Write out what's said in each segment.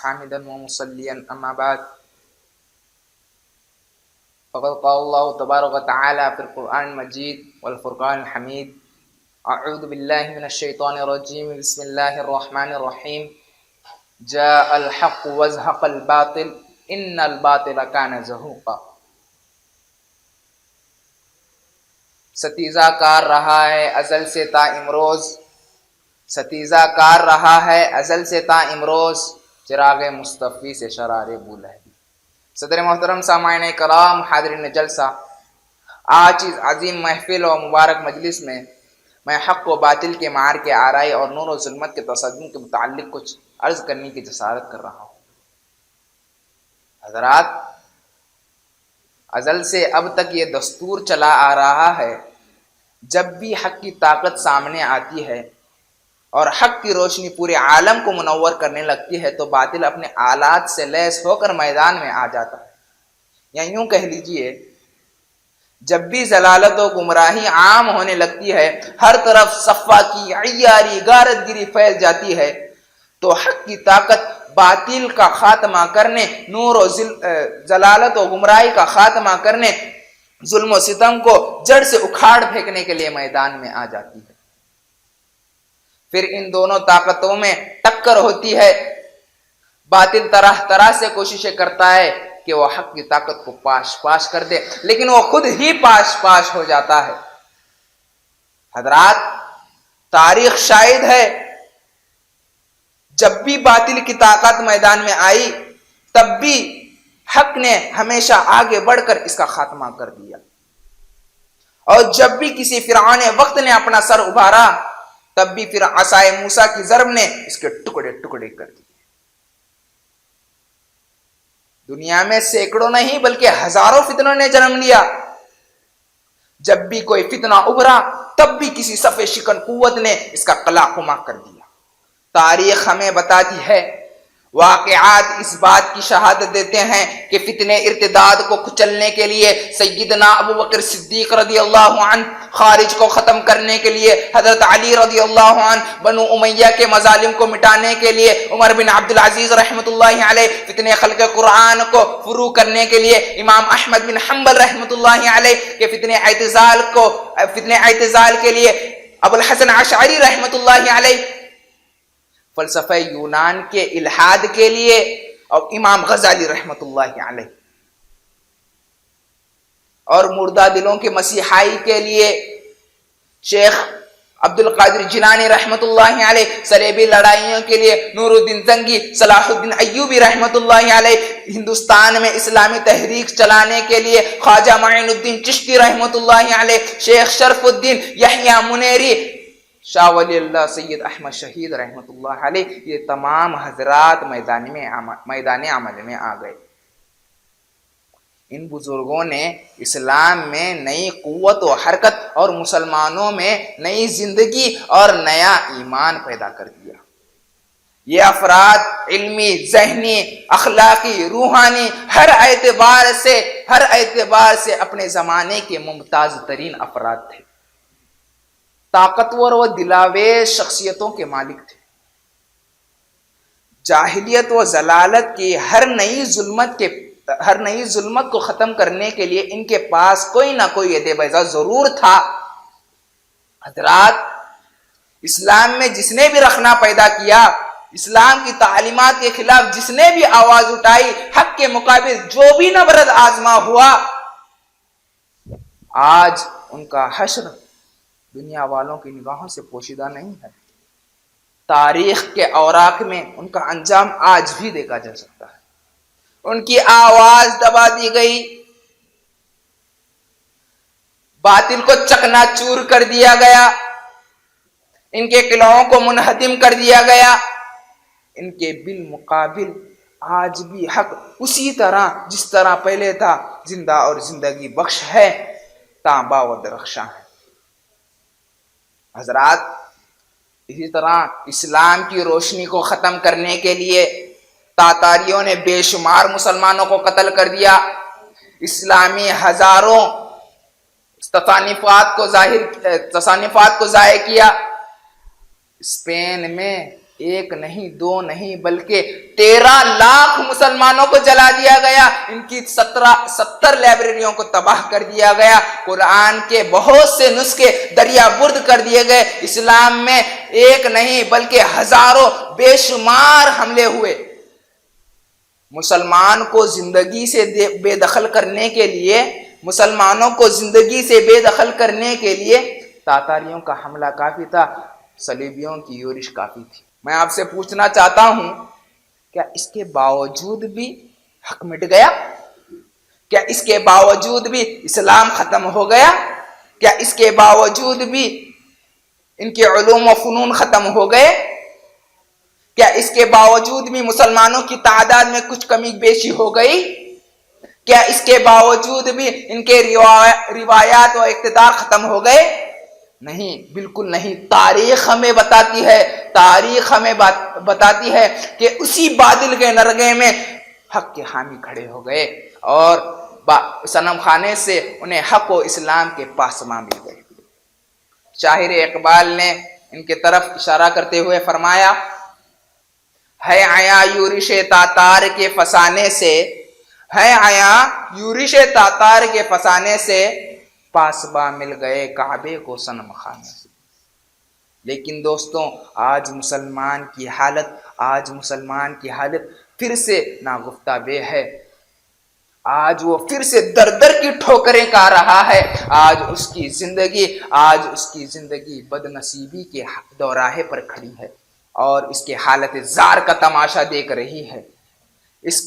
حامدا ومصليا أما بعد فقد قال الله تبارك وتعالى في القرآن المجيد والفرقان الحميد أعوذ بالله من الشيطان الرجيم بسم الله الرحمن الرحيم جاء الحق وزهق الباطل إن الباطل كان زهوقا. ستیزہ کار رہا ہے ازل سے تا امروز، ستیزہ کار رہا ہے ازل سے تا امروز، چراغ مصطفی سے شرار بول ہے. صدر محترم، سامعین کرام، حاضرین جلسہ، آج اس عظیم محفل و مبارک مجلس میں میں حق و باطل کے معرکے آرائی اور نور و ظلمت کے تصادم کے متعلق کچھ عرض کرنے کی جسارت کر رہا ہوں. حضرات، ازل سے اب تک یہ دستور چلا آ رہا ہے، جب بھی حق کی طاقت سامنے آتی ہے اور حق کی روشنی پورے عالم کو منور کرنے لگتی ہے تو باطل اپنے آلات سے لیس ہو کر میدان میں آ جاتا ہے. یا یوں کہہ لیجئے، جب بھی ضلالت و گمراہی عام ہونے لگتی ہے، ہر طرف صفا کی عیاری غارت گری پھیل جاتی ہے، تو حق کی طاقت باطل کا خاتمہ کرنے، نور و ضلالت و گمراہی کا خاتمہ کرنے، ظلم و ستم کو جڑ سے اکھاڑ پھینکنے کے لیے میدان میں آ جاتی ہے. پھر ان دونوں طاقتوں میں ٹکر ہوتی ہے. باطل طرح طرح سے کوششیں کرتا ہے کہ وہ حق کی طاقت کو پاش کر دے، لیکن وہ خود ہی پاش ہو جاتا ہے. حضرات، تاریخ شاہد ہے، جب بھی باطل کی طاقت میدان میں آئی تب بھی حق نے ہمیشہ آگے بڑھ کر اس کا خاتمہ کر دیا. اور جب بھی کسی فرعون وقت نے اپنا سر ابھارا تب بھی پھر عصائے موسیٰ کی ضرب نے اس کے ٹکڑے ٹکڑے کر دیے. دنیا میں سینکڑوں نہیں بلکہ ہزاروں فتنوں نے جنم لیا. جب بھی کوئی فتنہ ابھرا تب بھی کسی صف شکن قوت نے اس کا قلع خما کر دیا. تاریخ ہمیں بتاتی ہے، واقعات اس بات کی شہادت دیتے ہیں کہ فتنے ارتداد کو کچلنے کے لیے سیدنا ابوبکر صدیق رضی اللہ عنہ، خارج کو ختم کرنے کے لیے حضرت علی رضی اللہ عنہ، بنو امیہ کے مظالم کو مٹانے کے لیے عمر بن عبدالعزیز رحمۃ اللہ علیہ، فتنے خلق قرآن کو فروغ کرنے کے لیے امام احمد بن حنبل رحمۃ اللہ علیہ کے فتنے اعتزال کے لیے ابو الحسن اشعری رحمۃ اللہ علیہ، فلسفہ یونان کے الحاد کے لیے اور امام غزالی رحمۃ اللہ علیہ، اور مردہ دلوں کے مسیحائی کے لیے شیخ عبد القادر جیلانی رحمۃ اللہ علیہ، صلیبی لڑائیوں کے لیے نور الدین زنگی، صلاح الدین ایوبی رحمۃ اللہ علیہ، ہندوستان میں اسلامی تحریک چلانے کے لیے خواجہ معین الدین چشتی رحمۃ اللہ علیہ، شیخ شرف الدین یحییٰ منیری، شاہ ولی اللہ سید احمد شہید رحمۃ اللہ علیہ، یہ تمام حضرات میدان عمل میں آ گئے. ان بزرگوں نے اسلام میں نئی قوت و حرکت اور مسلمانوں میں نئی زندگی اور نیا ایمان پیدا کر دیا. یہ افراد علمی، ذہنی، اخلاقی، روحانی ہر اعتبار سے اپنے زمانے کے ممتاز ترین افراد تھے. طاقتور و دلاویز شخصیتوں کے مالک تھے. جاہلیت و ضلالت کی ہر نئی ظلمت کو ختم کرنے کے لیے ان کے پاس کوئی نہ کوئی ید بیضا ضرور تھا. حضرات، اسلام میں جس نے بھی رخنہ پیدا کیا، اسلام کی تعلیمات کے خلاف جس نے بھی آواز اٹھائی، حق کے مقابل جو بھی نبرد آزما ہوا، آج ان کا حشر دنیا والوں کی نگاہوں سے پوشیدہ نہیں ہے. تاریخ کے اوراق میں ان کا انجام آج بھی دیکھا جا سکتا ہے. ان کی آواز دبا دی گئی، باطل کو چکنا چور کر دیا گیا، ان کے قلعوں کو منہدم کر دیا گیا. ان کے بالمقابل آج بھی حق اسی طرح جس طرح پہلے تھا زندہ اور زندگی بخش ہے، تانبا و درخشاں ہے. حضرات، اسی طرح اسلام کی روشنی کو ختم کرنے کے لیے تاتاریوں نے بے شمار مسلمانوں کو قتل کر دیا. اسلامی ہزاروں تصانیفات کو ضائع کیا. اسپین میں ایک نہیں دو نہیں بلکہ 13 لاکھ مسلمانوں کو جلا دیا گیا، ان کی 70 لائبریریوں کو تباہ کر دیا گیا، قرآن کے بہت سے نسخے دریا برد کر دیے گئے، اسلام میں ایک نہیں بلکہ ہزاروں بے شمار حملے ہوئے۔ مسلمان کو زندگی سے بے دخل کرنے کے لیے، مسلمانوں کو زندگی سے بے دخل کرنے کے لیے تاتاریوں کا حملہ کافی تھا، صلیبیوں کی یورش کافی تھی۔ میں آپ سے پوچھنا چاہتا ہوں، کیا اس کے باوجود بھی حق مٹ گیا؟ کیا اس کے باوجود بھی اسلام ختم ہو گیا؟ کیا اس کے باوجود بھی ان کے علوم و فنون ختم ہو گئے؟ کیا اس کے باوجود بھی مسلمانوں کی تعداد میں کچھ کمی بیشی ہو گئی؟ کیا اس کے باوجود بھی ان کے روایات و اقتدار ختم ہو گئے؟ نہیں، بالکل نہیں۔ تاریخ ہمیں بتاتی ہے کہ اسی بادل کے نرگے میں حق کے حامی کھڑے ہو گئے اور صنم خانے سے انہیں حق و اسلام کے پاسماں مل گئے۔ شاعر اقبال نے ان کے طرف اشارہ کرتے ہوئے فرمایا، ہے عیاں یورش تاتار کے فسانے سے، ہے عیاں یورش تاتار کے فسانے سے، پاسباں مل گئے کعبے کو صنم خانے سے۔ لیکن دوستوں، آج مسلمان کی حالت پھر سے ناگفتہ بے ہے۔ آج وہ پھر سے در در کی ٹھوکریں کھا رہا ہے۔ آج اس کی زندگی بد نصیبی کے دوراہے پر کھڑی ہے اور اس کے حالت زار کا تماشا دیکھ رہی ہے، اس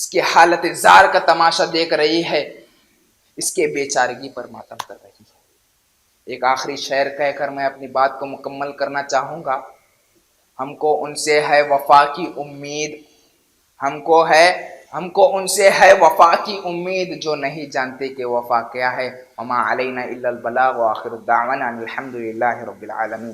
کے حالت زار کا تماشا دیکھ رہی ہے، اس کے بیچارگی پر ماتم کر رہی ہے۔ ایک آخری شعر کہہ کر میں اپنی بات کو مکمل کرنا چاہوں گا۔ ہم کو ان سے ہے وفا کی امید، ہم کو ان سے ہے وفا کی امید، جو نہیں جانتے کہ وفا کیا ہے۔ وما علینا الا البلاغ، وآخر الدعوانا ان الحمد للہ رب العالمین۔